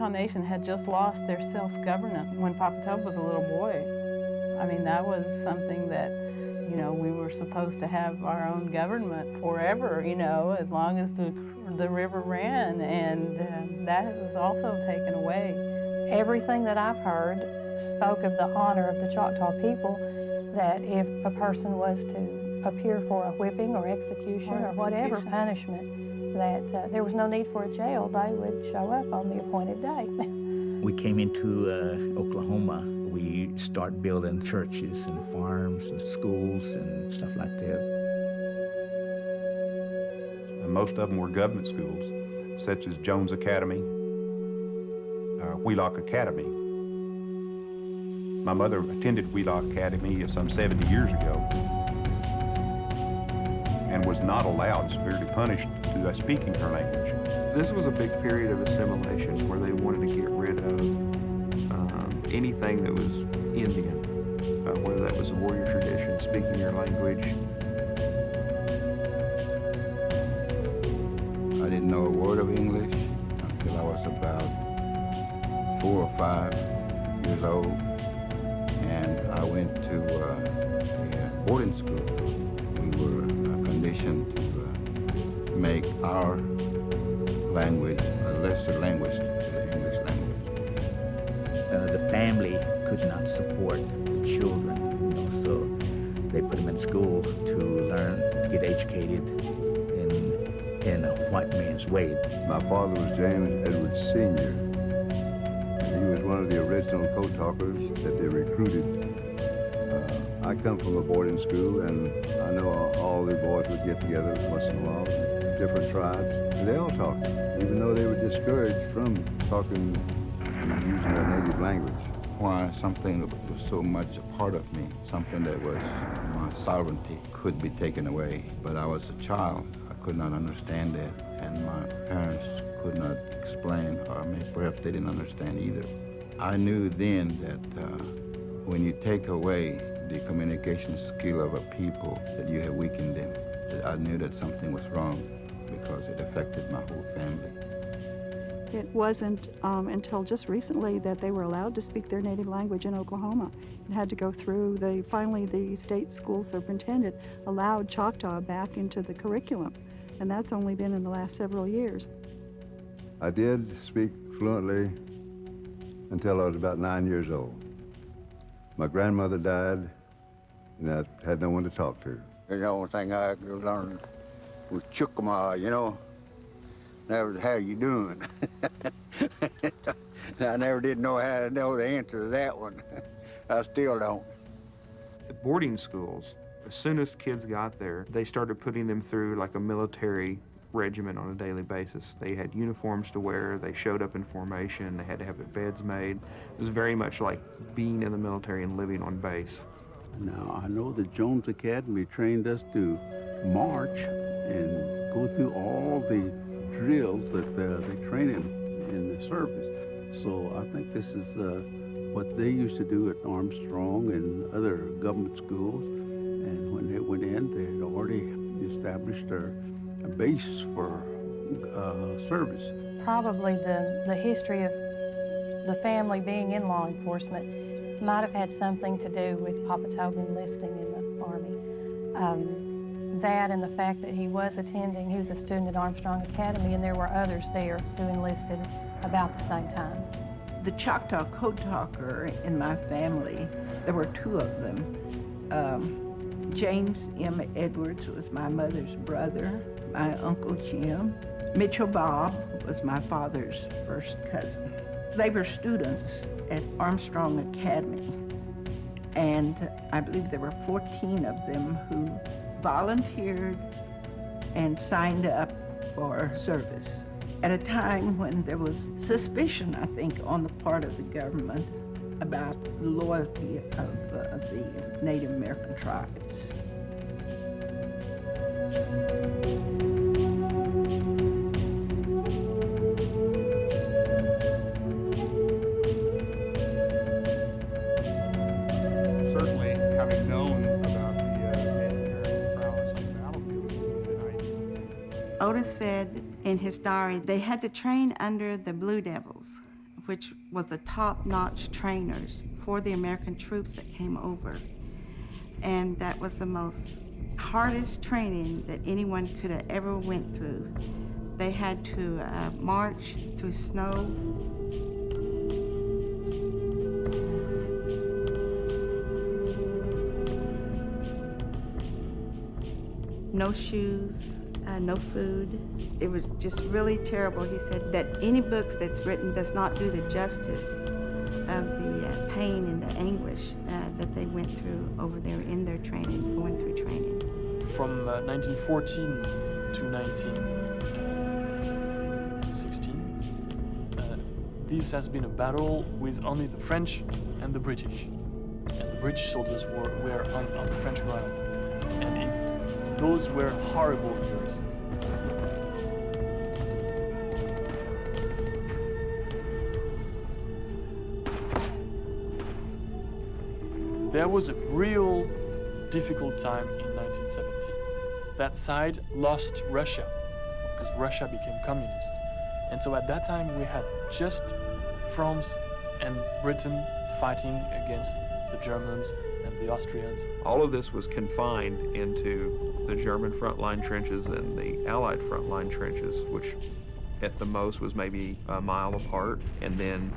Choctaw Nation had just lost their self-governance when Papa Tub was a little boy. I mean, that was something that, you know, we were supposed to have our own government forever, you know, as long as the river ran, and that was also taken away. Everything that I've heard spoke of the honor of the Choctaw people, that if a person was to appear for a whipping or execution or whatever punishment, that there was no need for a jail. They would show up on the appointed day. We came into Oklahoma. We start building churches and farms and schools and stuff like that. And most of them were government schools, such as Jones Academy, Wheelock Academy. My mother attended Wheelock Academy some 70 years ago and was not allowed, severely punished, to speaking her language. This was a big period of assimilation where they wanted to get rid of anything that was Indian, whether that was a warrior tradition, speaking your language. I didn't know a word of English until I was about 4 or 5 years old, and I went to a boarding school. We were conditioned to make our language a lesser language to the English language. The family could not support the children, you know, so they put them in school to learn, to get educated in a white man's way. My father was James Edwards Sr. He was one of the original code talkers that they recruited. I come from a boarding school, and I know all the boys would get together once in a while, different tribes, and they all talked, even though they were discouraged from talking and using their native language. Why something that was so much a part of me, something that was my sovereignty, could be taken away. But I was a child. I could not understand that, and my parents could not explain, or maybe perhaps they didn't understand either. I knew then that when you take away the communication skill of a people, that you have weakened them. That I knew that something was wrong because it affected my whole family. It wasn't until just recently that they were allowed to speak their native language in Oklahoma. It had to go through, finally the state school superintendent allowed Choctaw back into the curriculum, and that's only been in the last several years. I did speak fluently until I was about 9 years old. My grandmother died, and I had no one to talk to. The only thing I could learn was Chuckama, you know. That was how you doing. I never did know how to know the answer to that one. I still don't. At boarding schools, as soon as kids got there, they started putting them through like a military regimen on a daily basis. They had uniforms to wear, they showed up in formation, they had to have their beds made. It was very much like being in the military and living on base. Now, I know the Jones Academy trained us to march and go through all the drills that they train in the service. So I think this is what they used to do at Armstrong and other government schools. And when they went in, they had already established a base for service. Probably the history of the family being in law enforcement might have had something to do with Papa Tobe enlisting in the Army. That and the fact that he was a student at Armstrong Academy, and there were others there who enlisted about the same time. The Choctaw Code Talker in my family, there were 2 of them. James M. Edwards was my mother's brother, my Uncle Jim. Mitchell Bob was my father's first cousin. They were students at Armstrong Academy, and I believe there were 14 of them who volunteered and signed up for service at a time when there was suspicion, I think, on the part of the government about the loyalty of the Native American tribes. Certainly, having known about the Native American prowess on the battlefield, Otis said in his diary they had to train under the Blue Devils, which was the top-notch trainers for the American troops that came over. And that was the most hardest training that anyone could have ever went through. They had to march through snow. No shoes, no food. It was just really terrible. He said that any books that's written does not do the justice of the pain and the anguish that they went through over there in their training, going through training. From 1914 to 1916, this has been a battle with only the French and the British. And the British soldiers were on the French ground. And those were horrible years. There was a real difficult time in 1917. That side lost Russia because Russia became communist. And so at that time we had just France and Britain fighting against the Germans and the Austrians. All of this was confined into the German frontline trenches and the Allied frontline trenches, which at the most was maybe a mile apart. And then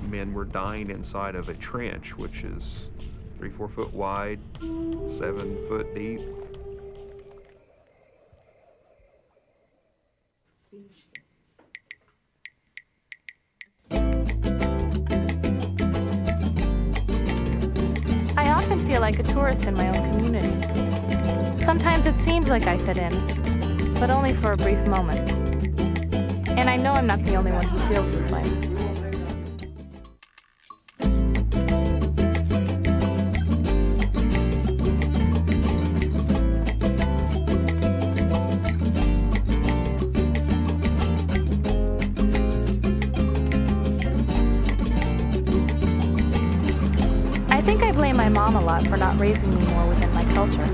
men were dying inside of a trench, which is 3-4 foot wide, 7 foot deep. I often feel like a tourist in my own community. Sometimes it seems like I fit in, but only for a brief moment. And I know I'm not the only one who feels this way. I think I blame my mom a lot for not raising me more within my culture.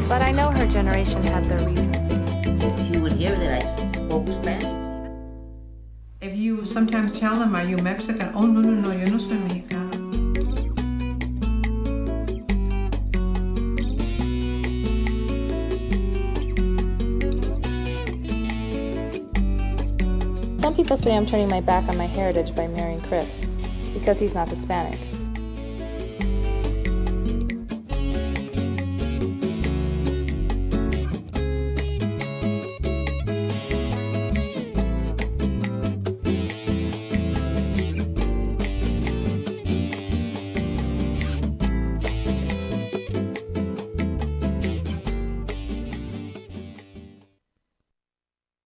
But I know her generation had their reasons. If you would hear that I spoke Spanish. If you sometimes tell them, are you Mexican? Oh, no, yo no soy mexicano. Some people say I'm turning my back on my heritage by marrying Chris, because he's not Hispanic.